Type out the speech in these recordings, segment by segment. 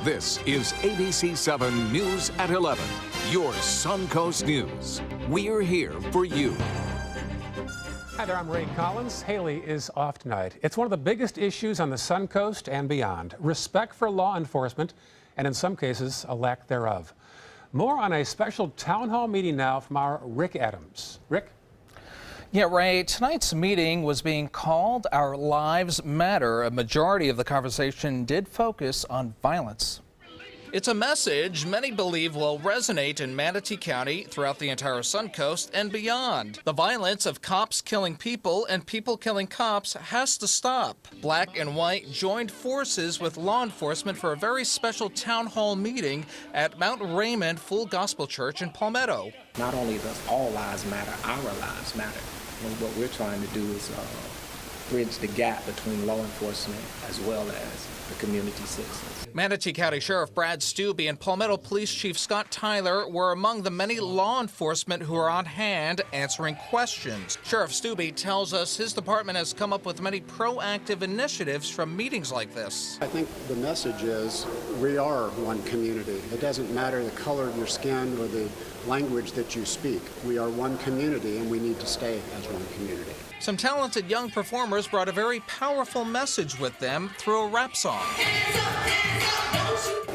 This is ABC 7 News at 11, your Suncoast News. We're here for you. Hi there, I'm Ray Collins. Haley is off tonight. It's one of the biggest issues on the Suncoast and beyond. Respect for law enforcement, and in some cases, a lack thereof. More on a special town hall meeting now from our Rick Adams. Rick? Yeah, Ray, tonight's meeting was being called Our Lives Matter. A majority of the conversation did focus on violence. It's a message many believe will resonate in Manatee County, throughout the entire Suncoast, and beyond. The violence of cops killing people and people killing cops has to stop. Black and White joined forces with law enforcement for a very special town hall meeting at Mount Raymond Full Gospel Church in Palmetto. Not only does all lives matter, our lives matter. And what we're trying to do is bridge the gap between law enforcement as well as the community citizens. Manatee County Sheriff Brad Stubbe and Palmetto Police Chief Scott Tyler were among the many law enforcement who are on hand answering questions. Sheriff Stubbe tells us his department has come up with many proactive initiatives from meetings like this. I think the message is we are one community. It doesn't matter the color of your skin or the language that you speak. We are one community and we need to stay as one community. Some talented young performers brought a very powerful message with them through a rap song.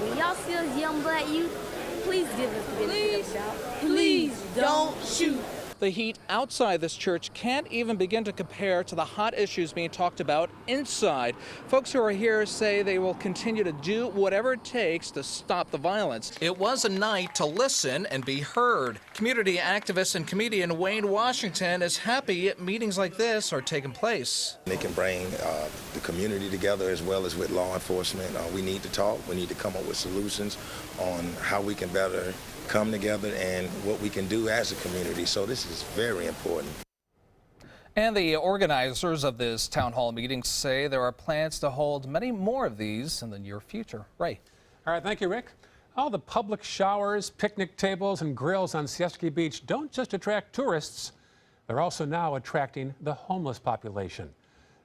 When y'all see us young black youth, please give us the benefit of the doubt. Please don't shoot. The heat outside this church can't even begin to compare to the hot issues being talked about inside. Folks who are here say they will continue to do whatever it takes to stop the violence. It was a night to listen and be heard. Community activist and comedian Wayne Washington is happy meetings like this are taking place. They can bring the community together as well as with law enforcement. We need to talk. We need to come up with solutions on how we can better come together and what we can do as a community. So this is very important. And the organizers of this town hall meeting say there are plans to hold many more of these in the near future. Ray. All right, thank you, Rick. All the public showers, picnic tables, and grills on Siesta Key Beach don't just attract tourists, they're also now attracting the homeless population.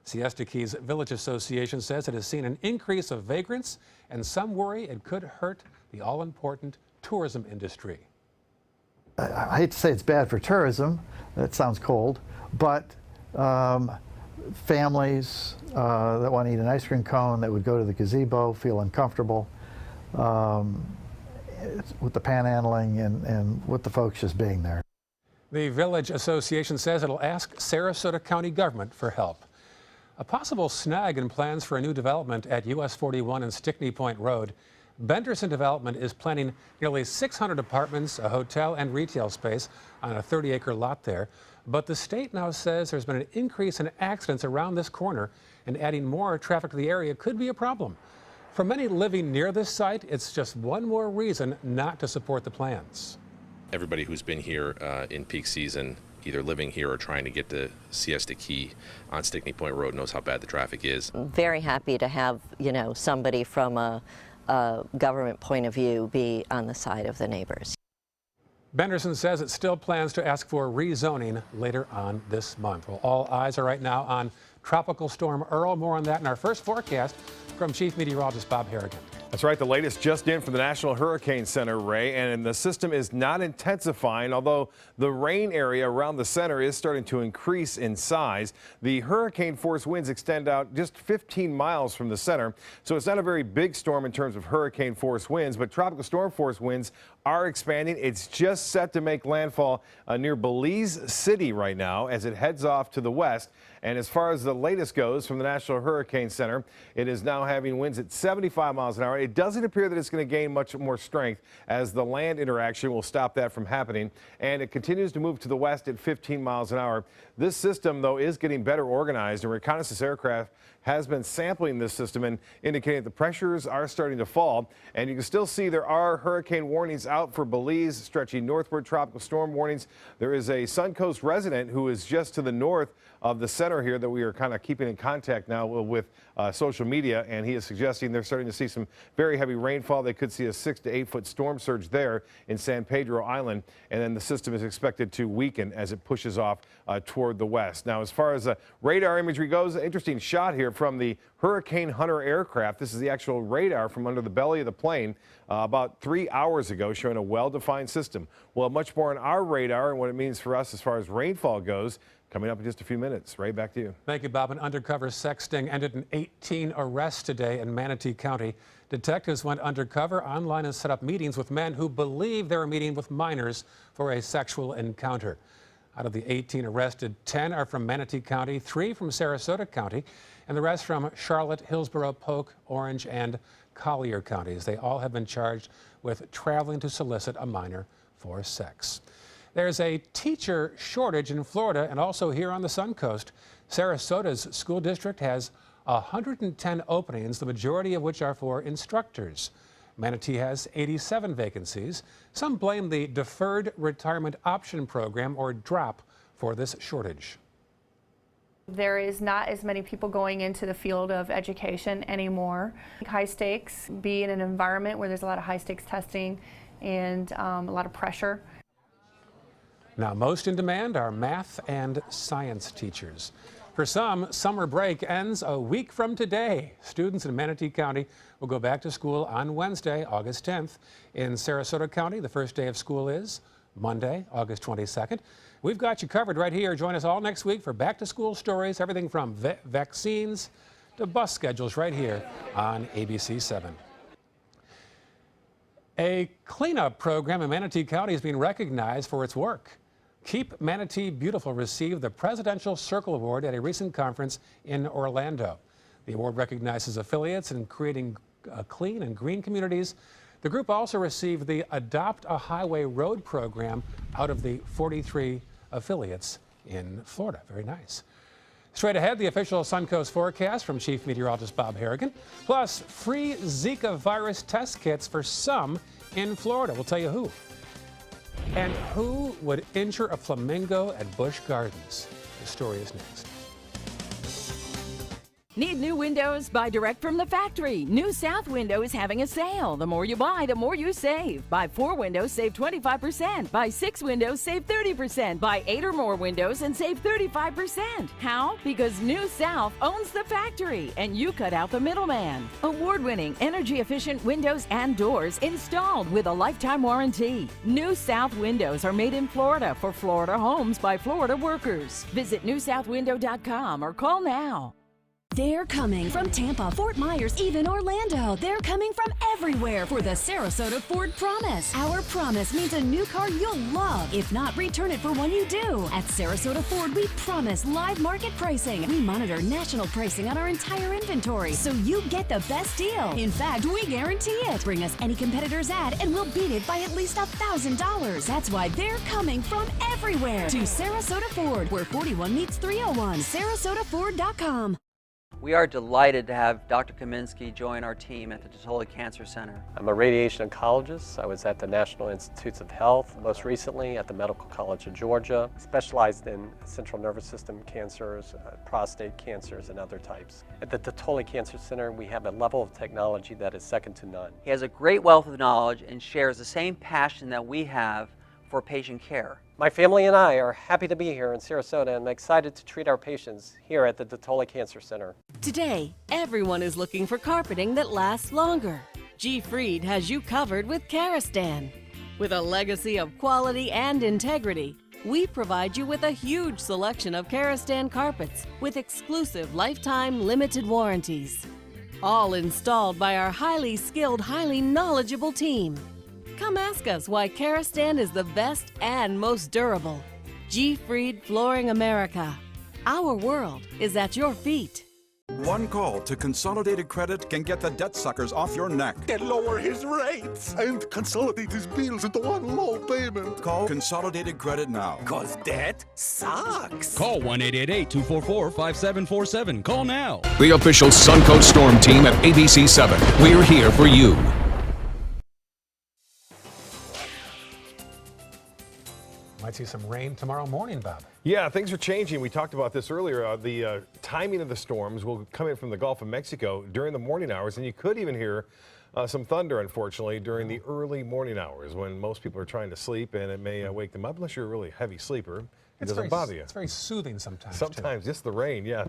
Siesta Key's Village Association says it has seen an increase of vagrants, and some worry it could hurt the all-important tourism industry. I hate to say it's bad for tourism, that sounds cold, but families that want to eat an ice cream cone that would go to the gazebo feel uncomfortable with the panhandling and with the folks just being there. The Village Association says it'll ask Sarasota County government for help. A possible snag in plans for a new development at US 41 and Stickney Point Road. Benderson Development is planning nearly 600 apartments, a hotel, and retail space on a 30-acre lot there. But the state now says there's been an increase in accidents around this corner, and adding more traffic to the area could be a problem. For many living near this site, it's just one more reason not to support the plans. Everybody who's been here in peak season, either living here or trying to get to Siesta Key on Stickney Point Road, knows how bad the traffic is. I'm very happy to have, somebody from a government point of view be on the side of the neighbors. Benderson says it still plans to ask for rezoning later on this month. Well, all eyes are right now on Tropical Storm Earl. More on that in our first forecast from Chief Meteorologist Bob Harrigan. That's right. The latest just in from the National Hurricane Center, Ray, and the system is not intensifying, although the rain area around the center is starting to increase in size. The hurricane force winds extend out just 15 miles from the center, so it's not a very big storm in terms of hurricane force winds, but tropical storm force winds are expanding. It's just set to make landfall near Belize City right now as it heads off to the west. And as far as the latest goes from the National Hurricane Center, it is now having winds at 75 miles an hour. It doesn't appear that it's going to gain much more strength as the land interaction will stop that from happening. And it continues to move to the west at 15 miles an hour. This system, though, is getting better organized, and reconnaissance aircraft has been sampling this system and indicating the pressures are starting to fall. And you can still see there are hurricane warnings out for Belize, stretching northward, tropical storm warnings. There is a Suncoast resident who is just to the north of the center here that we are kind of keeping in contact now with social media, and he is suggesting they're starting to see some very heavy rainfall. They could see a 6 to 8 foot storm surge there in San Pedro Island, and then the system is expected to weaken as it pushes off toward the west. Now, as far as radar imagery goes, an interesting shot here from the Hurricane Hunter aircraft. This is the actual radar from under the belly of the plane about 3 hours ago, showing a well-defined system. We'll have much more on our radar and what it means for us as far as rainfall goes coming up in just a few minutes. Ray, back to you. Thank you, Bob. An undercover sex sting ended in 18 arrests today in Manatee County. Detectives went undercover online and set up meetings with men who believe they were meeting with minors for a sexual encounter. Out of the 18 arrested, 10 are from Manatee County, 3 from Sarasota County, and the rest from Charlotte, Hillsborough, Polk, Orange, and Collier counties. They all have been charged with traveling to solicit a minor for sex. There's a teacher shortage in Florida and also here on the Sun Coast. Sarasota's school district has 110 openings, the majority of which are for instructors. Manatee has 87 vacancies. Some blame the Deferred Retirement Option Program, or DROP, for this shortage. There is not as many people going into the field of education anymore. High stakes, be in an environment where there's a lot of high stakes testing and a lot of pressure. Now, most in demand are math and science teachers. For some, summer break ends a week from today. Students in Manatee County will go back to school on Wednesday, August 10th. In Sarasota County, the first day of school is Monday, August 22nd. We've got you covered right here. Join us all next week for back-to-school stories, everything from vaccines to bus schedules right here on ABC 7. A cleanup program in Manatee County is being recognized for its work. Keep Manatee Beautiful received the Presidential Circle Award at a recent conference in Orlando. The award recognizes affiliates in creating clean and green communities. The group also received the Adopt a Highway Road program out of the 43 affiliates in Florida. Very nice. Straight ahead, the official Suncoast forecast from Chief Meteorologist Bob Harrigan, plus free ZIKA virus test kits for some in Florida. We'll tell you who. And who would injure a flamingo at Busch Gardens? The story is next. Need new windows? Buy direct from the factory. New South Window is having a sale. The more you buy, the more you save. Buy 4 windows, save 25%. Buy 6 windows, save 30%. Buy 8 or more windows and save 35%. How? Because New South owns the factory and you cut out the middleman. Award-winning, energy-efficient windows and doors installed with a lifetime warranty. New South Windows are made in Florida for Florida homes by Florida workers. Visit newsouthwindow.com or call now. They're coming from Tampa, Fort Myers, even Orlando. They're coming from everywhere for the Sarasota Ford Promise. Our promise means a new car you'll love. If not, return it for one you do. At Sarasota Ford, we promise live market pricing. We monitor national pricing on our entire inventory, so you get the best deal. In fact, we guarantee it. Bring us any competitor's ad, and we'll beat it by at least $1,000. That's why they're coming from everywhere to Sarasota Ford, where 41 meets 301. SarasotaFord.com. We are delighted to have Dr. Kaminsky join our team at the Totola Cancer Center. I'm a radiation oncologist. I was at the National Institutes of Health, most recently at the Medical College of Georgia, specialized in central nervous system cancers, prostate cancers, and other types. At the Totola Cancer Center, we have a level of technology that is second to none. He has a great wealth of knowledge and shares the same passion that we have for patient care. My family and I are happy to be here in Sarasota and excited to treat our patients here at the Totola Cancer Center. Today, everyone is looking for carpeting that lasts longer. G. Fried has you covered with Karastan. With a legacy of quality and integrity, we provide you with a huge selection of Karastan carpets with exclusive lifetime limited warranties. All installed by our highly skilled, highly knowledgeable team. Come ask us why Karastan is the best and most durable. G. Fried Flooring America. Our world is at your feet. One call to Consolidated Credit can get the debt suckers off your neck. And lower his rates and consolidate his bills into one low payment. Call Consolidated Credit now. Cause debt sucks. Call 1-888-244-5747. Call now. The official Suncoast Storm team at ABC 7. We're here for you. might see some rain tomorrow morning, Bob. Yeah, things are changing. We talked about this earlier. The timing of the storms will come in from the Gulf of Mexico during the morning hours, and you could even hear some thunder, unfortunately, during the early morning hours when most people are trying to sleep, and it may wake them up unless you're a really heavy sleeper. It doesn't bother you. It's very soothing sometimes. Sometimes, just the rain, yeah.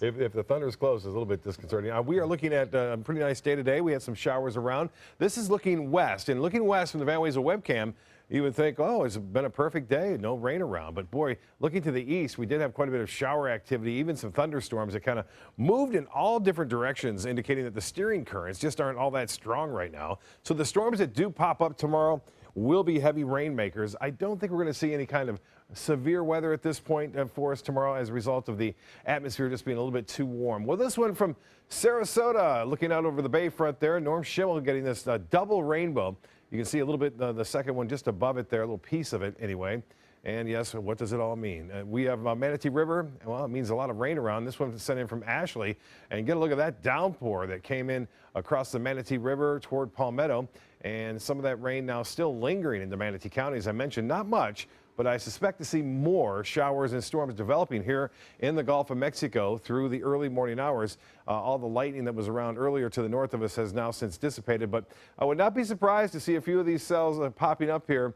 if the thunder is close, it's a little bit disconcerting. We are looking at a pretty nice day today. We had some showers around. This is looking west, and looking west from the Van Wezel webcam, you would think, oh, it's been a perfect day, no rain around. But boy, looking to the east, we did have quite a bit of shower activity, even some thunderstorms that kind of moved in all different directions, indicating that the steering currents just aren't all that strong right now. So the storms that do pop up tomorrow will be heavy rainmakers. I don't think we're going to see any kind of severe weather at this point for us tomorrow as a result of the atmosphere just being a little bit too warm. Well, this one from Sarasota, looking out over the bayfront there. Norm Schimmel getting this double rainbow. You can see a little bit, the second one just above it there, a little piece of it anyway. And yes, what does it all mean? We have Manatee River. Well, it means a lot of rain around. This one was sent in from Ashley. And get a look at that downpour that came in across the Manatee River toward Palmetto. And some of that rain now still lingering in the Manatee County. As I mentioned, not much, but I suspect to see more showers and storms developing here in the Gulf of Mexico through the early morning hours. All the lightning that was around earlier to the north of us has now since dissipated, but I would not be surprised to see a few of these cells popping up here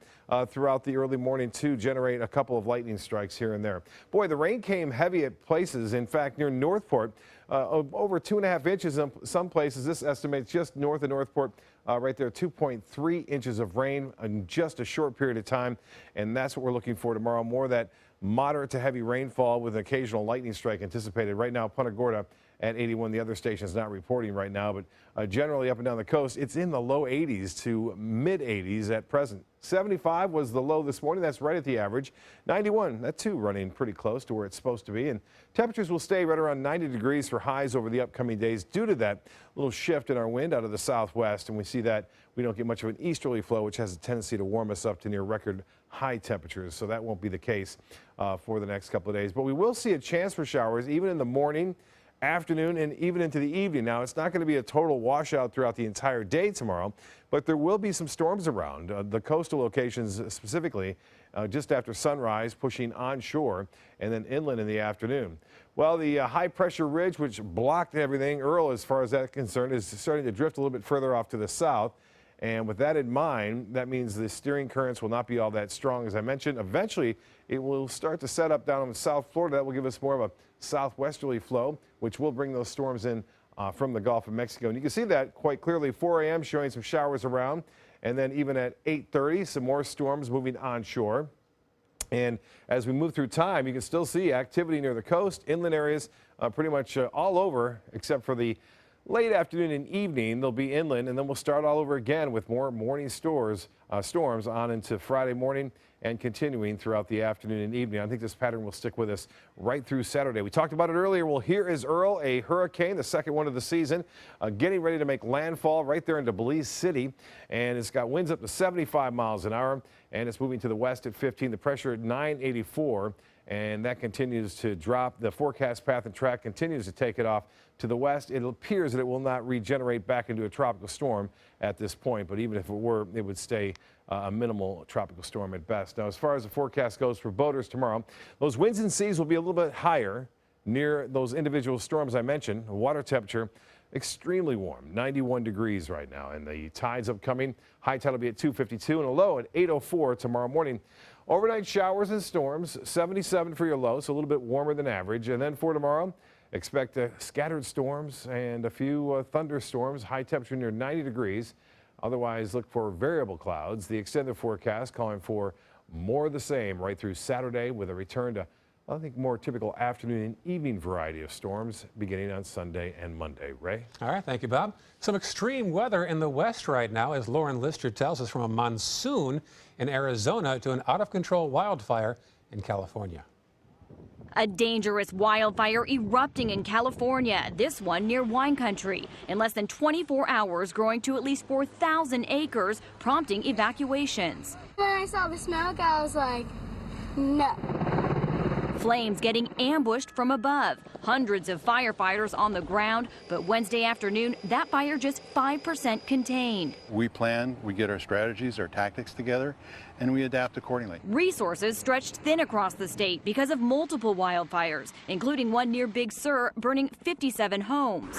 throughout the early morning to generate a couple of lightning strikes here and there. Boy, the rain came heavy at places. In fact, near Northport, over 2.5 inches in some places. This estimates just north of Northport, right there, 2.3 inches of rain in just a short period of time. And that's what we're looking for tomorrow. More of that moderate to heavy rainfall with an occasional lightning strike anticipated. Right now, Punta Gorda at 81. The other station's not reporting right now, but generally up and down the coast, it's in the low 80s to mid 80s at present. 75 was the low this morning. That's right at the average. 91, that too running pretty close to where it's supposed to be. And temperatures will stay right around 90 degrees for highs over the upcoming days due to that little shift in our wind out of the southwest. And we see that we don't get much of an easterly flow, which has a tendency to warm us up to near record high temperatures. So that won't be the case for the next couple of days. But we will see a chance for showers even in the morning, afternoon, and even into the evening. Now, it's not going to be a total washout throughout the entire day tomorrow, but there will be some storms around the coastal locations, specifically just after sunrise, pushing onshore and then inland in the afternoon. Well, the high pressure ridge, which blocked everything, Earl, as far as that's concerned, is starting to drift a little bit further off to the south. And with that in mind, that means the steering currents will not be all that strong. As I mentioned, eventually it will start to set up down in South Florida. That will give us more of a southwesterly flow, which will bring those storms in from the Gulf of Mexico. And you can see that quite clearly. 4 a.m. showing some showers around. And then even at 8:30, some more storms moving onshore. And as we move through time, you can still see activity near the coast, inland areas, pretty much all over, except for the late afternoon and evening. They'll be inland, and then we'll start all over again with more morning storms on into Friday morning and continuing throughout the afternoon and evening. I think this pattern will stick with us right through Saturday. We talked about it earlier. Well, here is Earl, a hurricane, the second one of the season, getting ready to make landfall right there into Belize City. And it's got winds up to 75 miles an hour, and it's moving to the west at 15. The pressure at 984. And that continues to drop. The forecast path and track continues to take it off to the west. It appears that it will not regenerate back into a tropical storm at this point, but even if it were, it would stay a minimal tropical storm at best. Now, as far as the forecast goes for boaters tomorrow, those winds and seas will be a little bit higher near those individual storms I mentioned. Water temperature extremely warm, 91 degrees right now, and the tides upcoming. High tide will be at 2:52 and a low at 8:04 tomorrow morning. Overnight showers and storms, 77 for your low, so a little bit warmer than average. And then for tomorrow, expect scattered storms and a few thunderstorms, high temperature near 90 degrees. Otherwise, look for variable clouds. The extended forecast calling for more of the same right through Saturday with a return to, I think, more typical afternoon and evening variety of storms beginning on Sunday and Monday. Ray? All right, thank you, Bob. Some extreme weather in the west right now, as Lauren Lister tells us, from a monsoon in Arizona to an out-of-control wildfire in California. A dangerous wildfire erupting in California, this one near wine country. In less than 24 hours, growing to at least 4,000 acres, prompting evacuations. When I saw the smoke, I was like, no. Flames getting ambushed from above. Hundreds of firefighters on the ground, but Wednesday afternoon, that fire just 5% contained. We plan, we get our strategies, our tactics together, and we adapt accordingly. Resources stretched thin across the state because of multiple wildfires, including one near Big Sur burning 57 homes.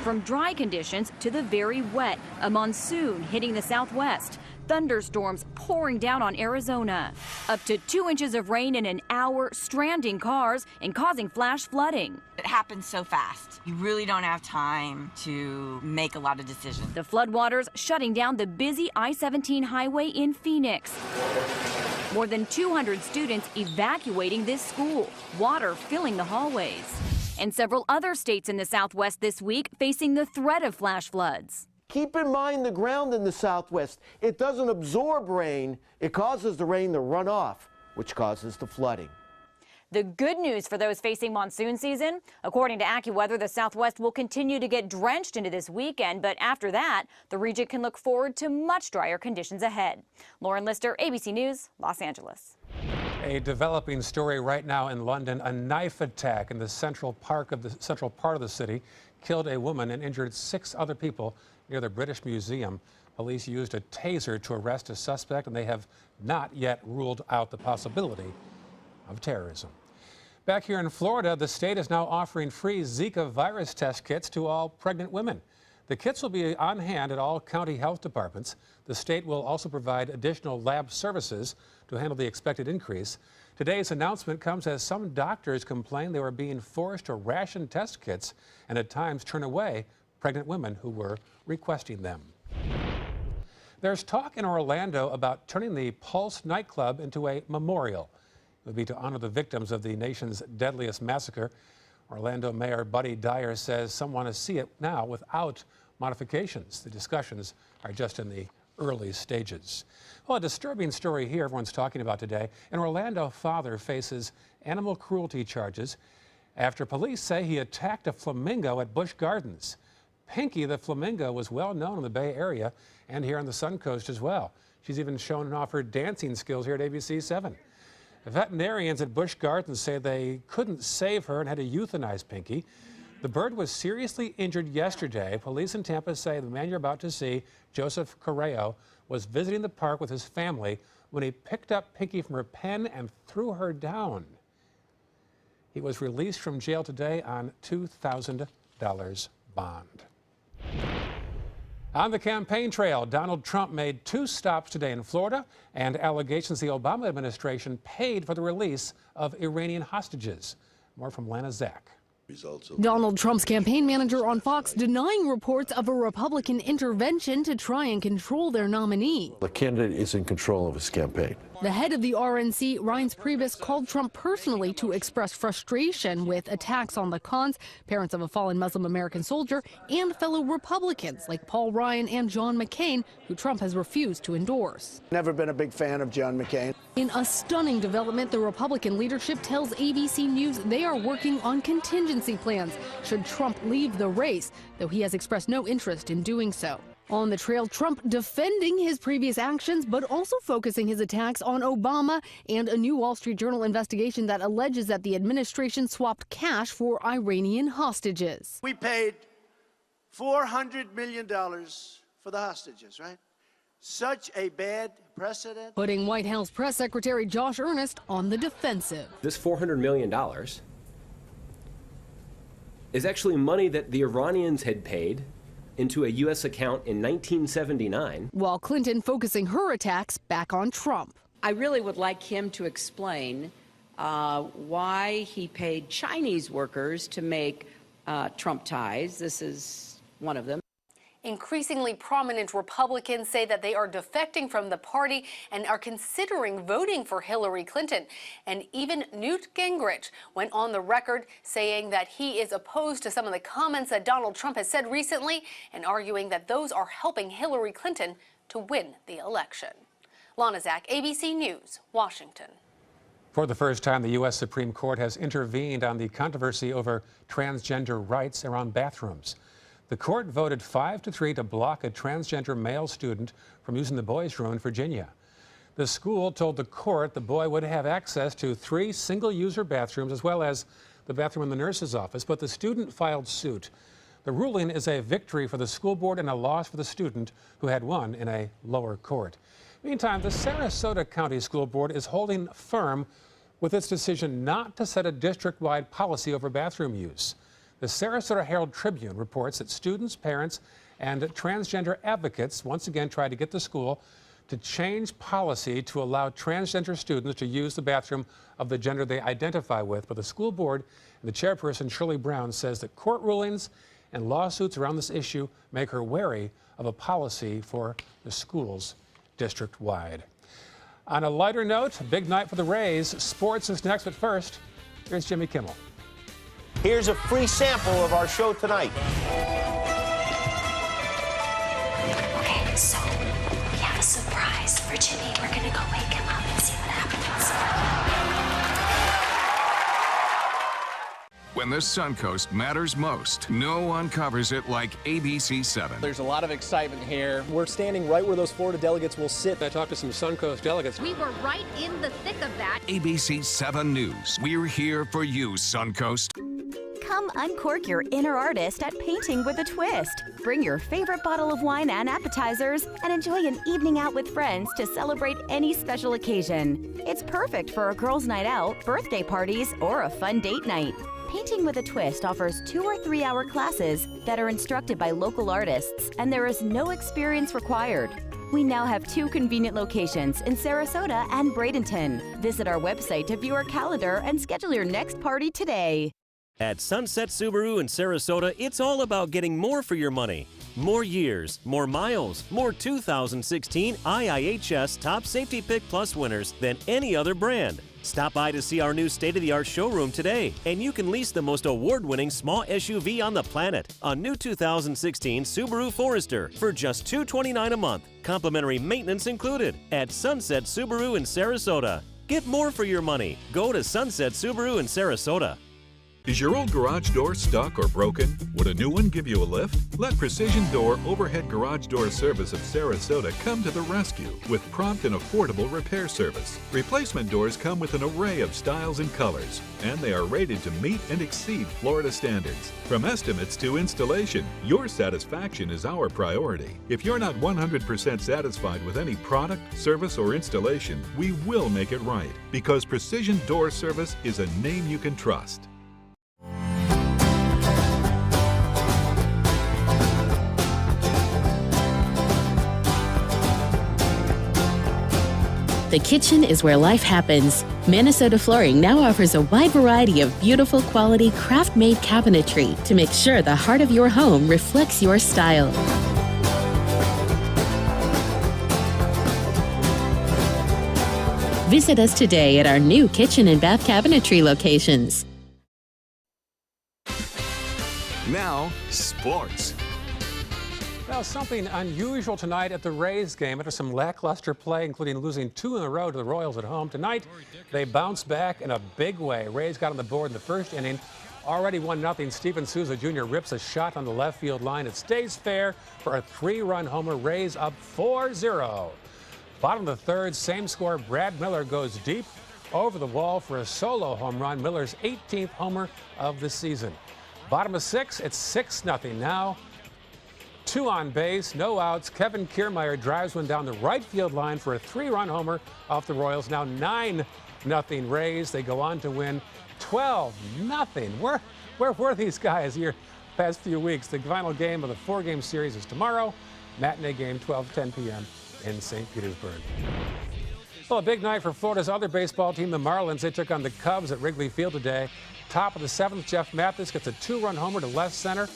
From dry conditions to the very wet, a monsoon hitting the southwest. Thunderstorms pouring down on Arizona. Up to 2 inches of rain in an hour, stranding cars and causing flash flooding. It happens so fast. You really don't have time to make a lot of decisions. The floodwaters shutting down the busy I-17 highway in Phoenix. More than 200 students evacuating this school. Water filling the hallways. And several other states in the Southwest this week facing the threat of flash floods. Keep in mind the ground in the Southwest. It doesn't absorb rain. It causes the rain to run off, which causes the flooding. The good news for those facing monsoon season, according to AccuWeather, the Southwest will continue to get drenched into this weekend, but after that, the region can look forward to much drier conditions ahead. Lauren Lister, ABC News, Los Angeles. A developing story right now in London. A knife attack in the central part of the city killed a woman and injured 6 other people near the British Museum. Police used a taser to arrest a suspect, and they have not yet ruled out the possibility of terrorism. Back here in Florida, the state is now offering free ZIKA virus test kits to all pregnant women. The kits will be on hand at all county health departments. The state will also provide additional lab services to handle the expected increase. Today's announcement comes as some doctors complain they were being forced to ration test kits and at times turn away pregnant women who were requesting them. There's talk in Orlando about turning the Pulse nightclub into a memorial. It would be to honor the victims of the nation's deadliest massacre. Orlando Mayor Buddy Dyer says some want to see it now without modifications. The discussions are just in the early stages. Well, a disturbing story here everyone's talking about today. An Orlando father faces animal cruelty charges after police say he attacked a flamingo at Busch Gardens. Pinky the flamingo was well known in the Bay Area and here on the Suncoast as well. She's even shown off her dancing skills here at ABC 7. Veterinarians at Busch Gardens say they couldn't save her and had to euthanize Pinky. The bird was seriously injured yesterday. Police in Tampa say the man you're about to see, Joseph Correo, was visiting the park with his family when he picked up Pinky from her pen and threw her down. He was released from jail today on $2,000 bond. On the campaign trail, Donald Trump made 2 stops today in Florida and allegations the Obama administration paid for the release of Iranian hostages. More from Lana Zach. Donald Trump's campaign manager on Fox denying reports of a Republican intervention to try and control their nominee. The candidate is in control of his campaign. The head of the RNC, Reince Priebus, called Trump personally to express frustration with attacks on the Khans, parents of a fallen Muslim American soldier, and fellow Republicans like Paul Ryan and John McCain, who Trump has refused to endorse. Never been a big fan of John McCain. In a stunning development, the Republican leadership tells ABC News they are working on contingency plans should Trump leave the race, though he has expressed no interest in doing so. On the trail, Trump defending his previous actions, but also focusing his attacks on Obama and a new Wall Street Journal investigation that alleges that the administration swapped cash for Iranian hostages. We paid $400 million for the hostages, right? Such a bad precedent. Putting White House Press Secretary Josh Earnest on the defensive. This $400 million is actually money that the Iranians had paid into a U.S. account in 1979. While Clinton focusing her attacks back on Trump. I really would like him to explain why he paid Chinese workers to make Trump ties. This is one of them. Increasingly prominent Republicans say that they are defecting from the party and are considering voting for Hillary Clinton. And even Newt Gingrich went on the record saying that he is opposed to some of the comments that Donald Trump has said recently and arguing that those are helping Hillary Clinton to win the election. Lana Zach, ABC News, Washington. For the first time, the U.S. Supreme Court has intervened on the controversy over transgender rights around bathrooms. The court voted 5-3 to block a transgender male student from using the boys' room in Virginia. The school told the court the boy would have access to 3 single-user bathrooms as well as the bathroom in the nurse's office, but the student filed suit. The ruling is a victory for the school board and a loss for the student, who had won in a lower court. Meantime, the Sarasota County School Board is holding firm with its decision not to set a district-wide policy over bathroom use. The Sarasota Herald-Tribune reports that students, parents, and transgender advocates once again tried to get the school to change policy to allow transgender students to use the bathroom of the gender they identify with. But the school board and the chairperson, Shirley Brown, says that court rulings and lawsuits around this issue make her wary of a policy for the schools district-wide. On a lighter note, a big night for the Rays. Sports is next, but first, here's Jimmy Kimmel. Here's a free sample of our show tonight. Okay, so we have a surprise for Jimmy. We're gonna go wake him up and see what happens. When the Suncoast matters most, no one covers it like ABC 7. There's a lot of excitement here. We're standing right where those Florida delegates will sit. I talked to some Suncoast delegates. We were right in the thick of that. ABC 7 News. We're here for you, Suncoast. Come uncork your inner artist at Painting with a Twist. Bring your favorite bottle of wine and appetizers and enjoy an evening out with friends to celebrate any special occasion. It's perfect for a girls' night out, birthday parties, or a fun date night. Painting with a Twist offers 2 or 3 hour classes that are instructed by local artists, and there is no experience required. We now have 2 convenient locations in Sarasota and Bradenton. Visit our website to view our calendar and schedule your next party today. At Sunset Subaru in Sarasota, it's all about getting more for your money. More years, more miles, more 2016 IIHS Top Safety Pick Plus winners than any other brand. Stop by to see our new state-of-the-art showroom today, and you can lease the most award-winning small SUV on the planet, a new 2016 Subaru Forester, for just $229 a month. Complimentary maintenance included at Sunset Subaru in Sarasota. Get more for your money. Go to Sunset Subaru in Sarasota. Is your old garage door stuck or broken? Would a new one give you a lift? Let Precision Door Overhead Garage Door Service of Sarasota come to the rescue with prompt and affordable repair service. Replacement doors come with an array of styles and colors, and they are rated to meet and exceed Florida standards. From estimates to installation, your satisfaction is our priority. If you're not 100% satisfied with any product, service, or installation, we will make it right, because Precision Door Service is a name you can trust. The kitchen is where life happens. Minnesota Flooring now offers a wide variety of beautiful quality craft-made cabinetry to make sure the heart of your home reflects your style. Visit us today at our new kitchen and bath cabinetry locations. Now, sports. Well, something unusual tonight at the Rays game after some lackluster play, including losing 2 in a row to the Royals at home. Tonight, they bounced back in a big way. Rays got on the board in the first inning. Already 1-0. Steven Souza Jr. rips a shot on the left field line. It stays fair for a 3-run homer. Rays up 4-0. Bottom of the third, same score. Brad Miller goes deep over the wall for a solo home run. Miller's 18th homer of the season. Bottom of 6, it's 6-0 now. 2 on base, no outs. Kevin Kiermaier drives one down the right field line for a 3-run homer off the Royals. Now 9-0 Rays. They go on to win 12-0. Where were these guys here past few weeks? The final game of the 4-game series is tomorrow. Matinee game, 12:10 p.m. in St. Petersburg. Well, a big night for Florida's other baseball team, the Marlins. They took on the Cubs at Wrigley Field today. Top of the 7th, Jeff Mathis gets a 2-run homer to left center.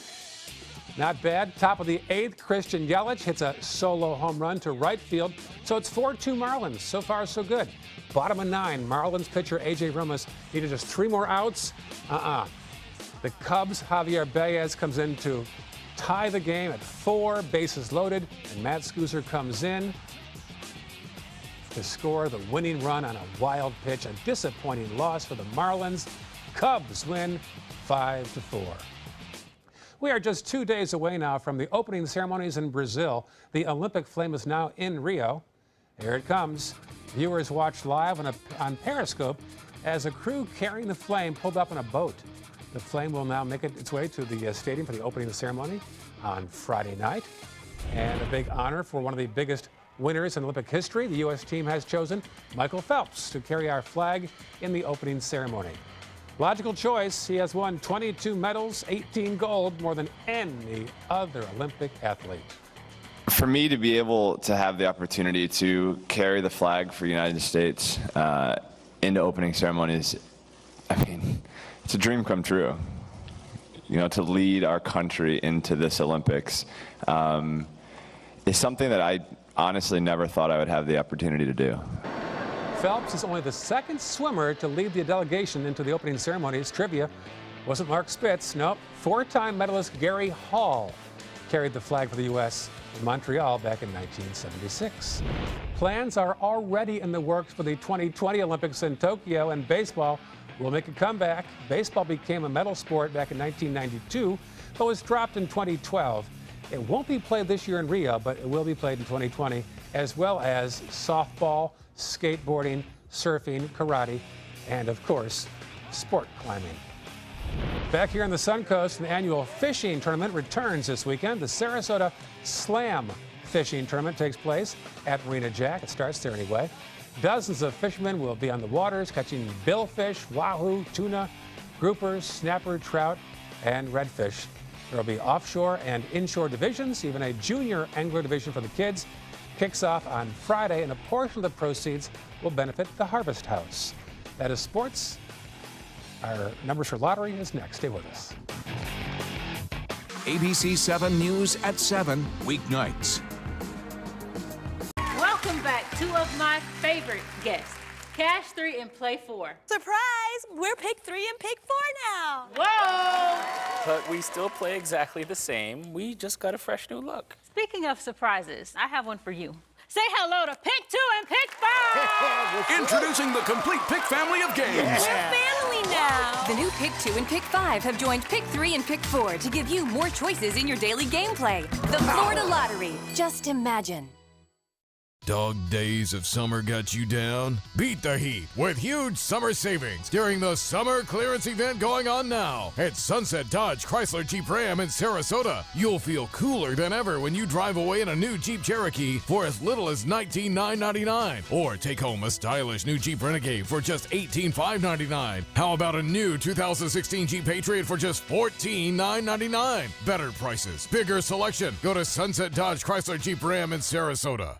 Not bad. Top of the 8th, Christian Yelich hits a solo home run to right field. So it's 4-2 Marlins. So far, so good. Bottom of 9, Marlins pitcher A.J. Romas needed just 3 more outs. The Cubs, Javier Baez comes in to tie the game at 4, bases loaded, and Matt Scuser comes in to score the winning run on a wild pitch. A disappointing loss for the Marlins. Cubs win 5-4. We are just 2 days away now from the opening ceremonies in Brazil. The Olympic flame is now in Rio. Here it comes. Viewers watched live on Periscope as a crew carrying the flame pulled up on a boat. The flame will now make its way to the stadium for the opening ceremony on Friday night. And a big honor for one of the biggest winners in Olympic history. The U.S. team has chosen Michael Phelps to carry our flag in the opening ceremony. Logical choice. He has won 22 medals, 18 gold, more than any other Olympic athlete. For me to be able to have the opportunity to carry the flag for the United States into opening ceremonies, I mean, it's a dream come true. You know, to lead our country into this Olympics is something that I honestly never thought I would have the opportunity to do. Phelps is only the second swimmer to lead the delegation into the opening ceremonies. Trivia wasn't Mark Spitz. Nope. Four-time medalist Gary Hall carried the flag for the U.S. in Montreal back in 1976. Plans are already in the works for the 2020 Olympics in Tokyo, and baseball will make a comeback. Baseball became a medal sport back in 1992, but was dropped in 2012. It won't be played this year in Rio, but it will be played in 2020, as well as softball, skateboarding, surfing, karate, and of course, sport climbing. Back here on the Suncoast, an annual fishing tournament returns this weekend. The Sarasota Slam Fishing Tournament takes place at Marina Jack. It starts there anyway. Dozens of fishermen will be on the waters catching billfish, wahoo, tuna, groupers, snapper, trout, and redfish. There will be offshore and inshore divisions, even a junior angler division for the kids. Kicks off on Friday, and a portion of the proceeds will benefit the Harvest House. That is sports. Our numbers for lottery is next. Stay with us. ABC 7 News at 7 weeknights. Welcome back. Two of my favorite guests. Cash 3 and Play 4. Surprise! We're Pick 3 and Pick 4 now. Whoa! But we still play exactly the same. We just got a fresh new look. Speaking of surprises, I have one for you. Say hello to Pick 2 and Pick 5! Introducing the complete Pick family of games. We're family now. The new Pick 2 and Pick 5 have joined Pick 3 and Pick 4 to give you more choices in your daily gameplay. The Florida Lottery. Just imagine. Dog days of summer got you down? Beat the heat with huge summer savings during the summer clearance event going on now at Sunset Dodge Chrysler Jeep Ram in Sarasota. You'll feel cooler than ever when you drive away in a new Jeep Cherokee for as little as $19,999, or take home a stylish new Jeep Renegade for just $18,599. How about a new 2016 Jeep Patriot for just $14,999? Better prices, bigger selection. Go to Sunset Dodge Chrysler Jeep Ram in Sarasota.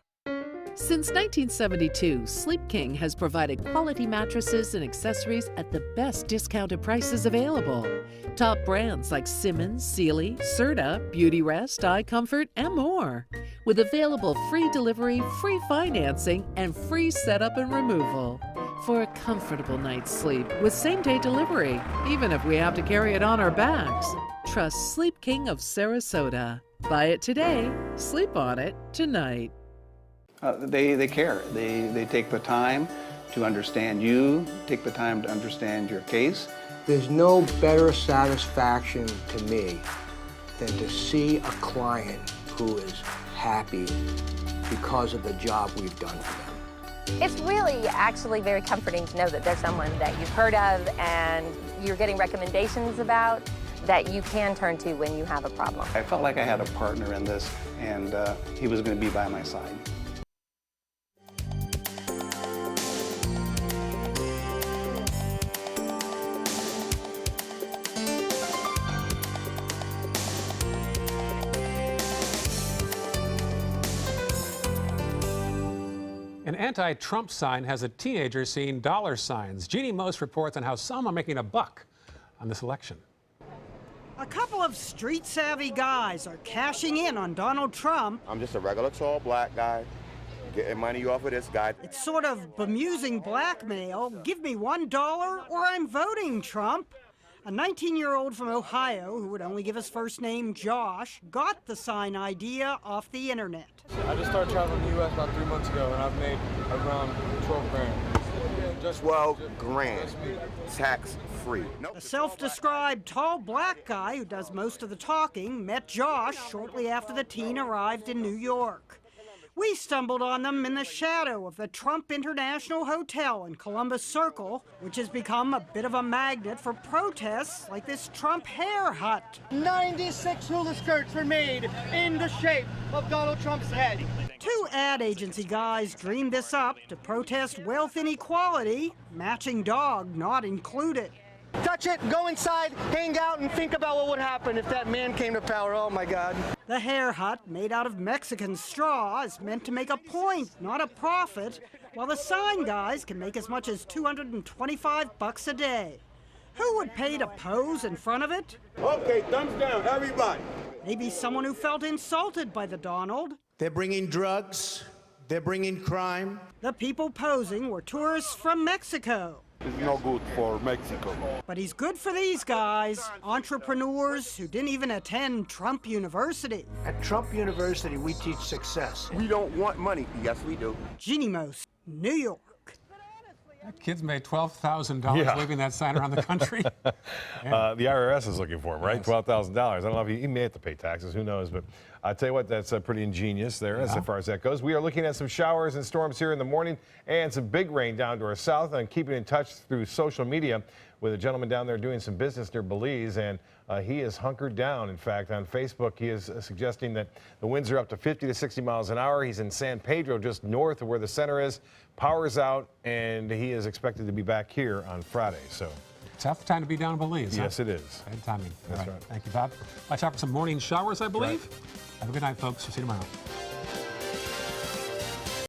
Since 1972, Sleep King has provided quality mattresses and accessories at the best discounted prices available. Top brands like Simmons, Sealy, Serta, Beautyrest, iComfort, and more. With available free delivery, free financing, and free setup and removal. For a comfortable night's sleep with same-day delivery, even if we have to carry it on our backs. Trust Sleep King of Sarasota. Buy it today, sleep on it tonight. They care. They take the time to understand you, take the time to understand your case. There's no better satisfaction to me than to see a client who is happy because of the job we've done for them. It's really actually very comforting to know that there's someone that you've heard of and you're getting recommendations about that you can turn to when you have a problem. I felt like I had a partner in this, and he was going to be by my side. An anti-Trump sign has a teenager seeing dollar signs. Jeannie Most reports on how some are making a buck on this election. A couple of street-savvy guys are cashing in on Donald Trump. I'm just a regular tall black guy, getting money off of this guy. It's sort of bemusing blackmail. Give me $1 or I'm voting, Trump. A 19-year-old from Ohio, who would only give his first name Josh, got the sign idea off the internet. I just started traveling to the U.S. about 3 months ago, and I've made around 12 grand. 12 grand, tax-free. The self-described tall black guy who does most of the talking met Josh shortly after the teen arrived in New York. We stumbled on them in the shadow of the Trump International Hotel in Columbus Circle, which has become a bit of a magnet for protests like this Trump hair hut. 96 hula skirts were made in the shape of Donald Trump's head. 2 ad agency guys dreamed this up to protest wealth inequality, matching dog not included. Touch it, go inside, hang out, and think about what would happen if that man came to power. Oh my God. The hair hut, made out of Mexican straw, is meant to make a point, not a profit, while the sign guys can make as much as $225 a day. Who would pay to pose in front of it? Okay, thumbs down, everybody. Maybe someone who felt insulted by the Donald. They're bringing drugs. They're bringing crime. The people posing were tourists from Mexico. It's no good for Mexico. But he's good for these guys, entrepreneurs who didn't even attend Trump University. At Trump University, we teach success. We don't want money. Yes, we do. Genimos, New York. That kid's made $12,000 waving that sign around the country. The IRS is looking for him, right? $12,000. I don't know if he may have to pay taxes. Who knows? But I tell you what, that's pretty ingenious there as far as that goes. We are looking at some showers and storms here in the morning and some big rain down to our south, and keeping in touch through social media with a gentleman down there doing some business near Belize, and he is hunkered down. In fact, on Facebook, he is suggesting that the winds are up to 50 to 60 miles an hour. He's in San Pedro, just north of where the center is. Power's out, and he is expected to be back here on Friday. So tough time to be down in Belize. Yes, it is. Bad timing. That's right. Thank you, Bob. Watch out for some morning showers, I believe. Have a good night, folks. We'll see you tomorrow.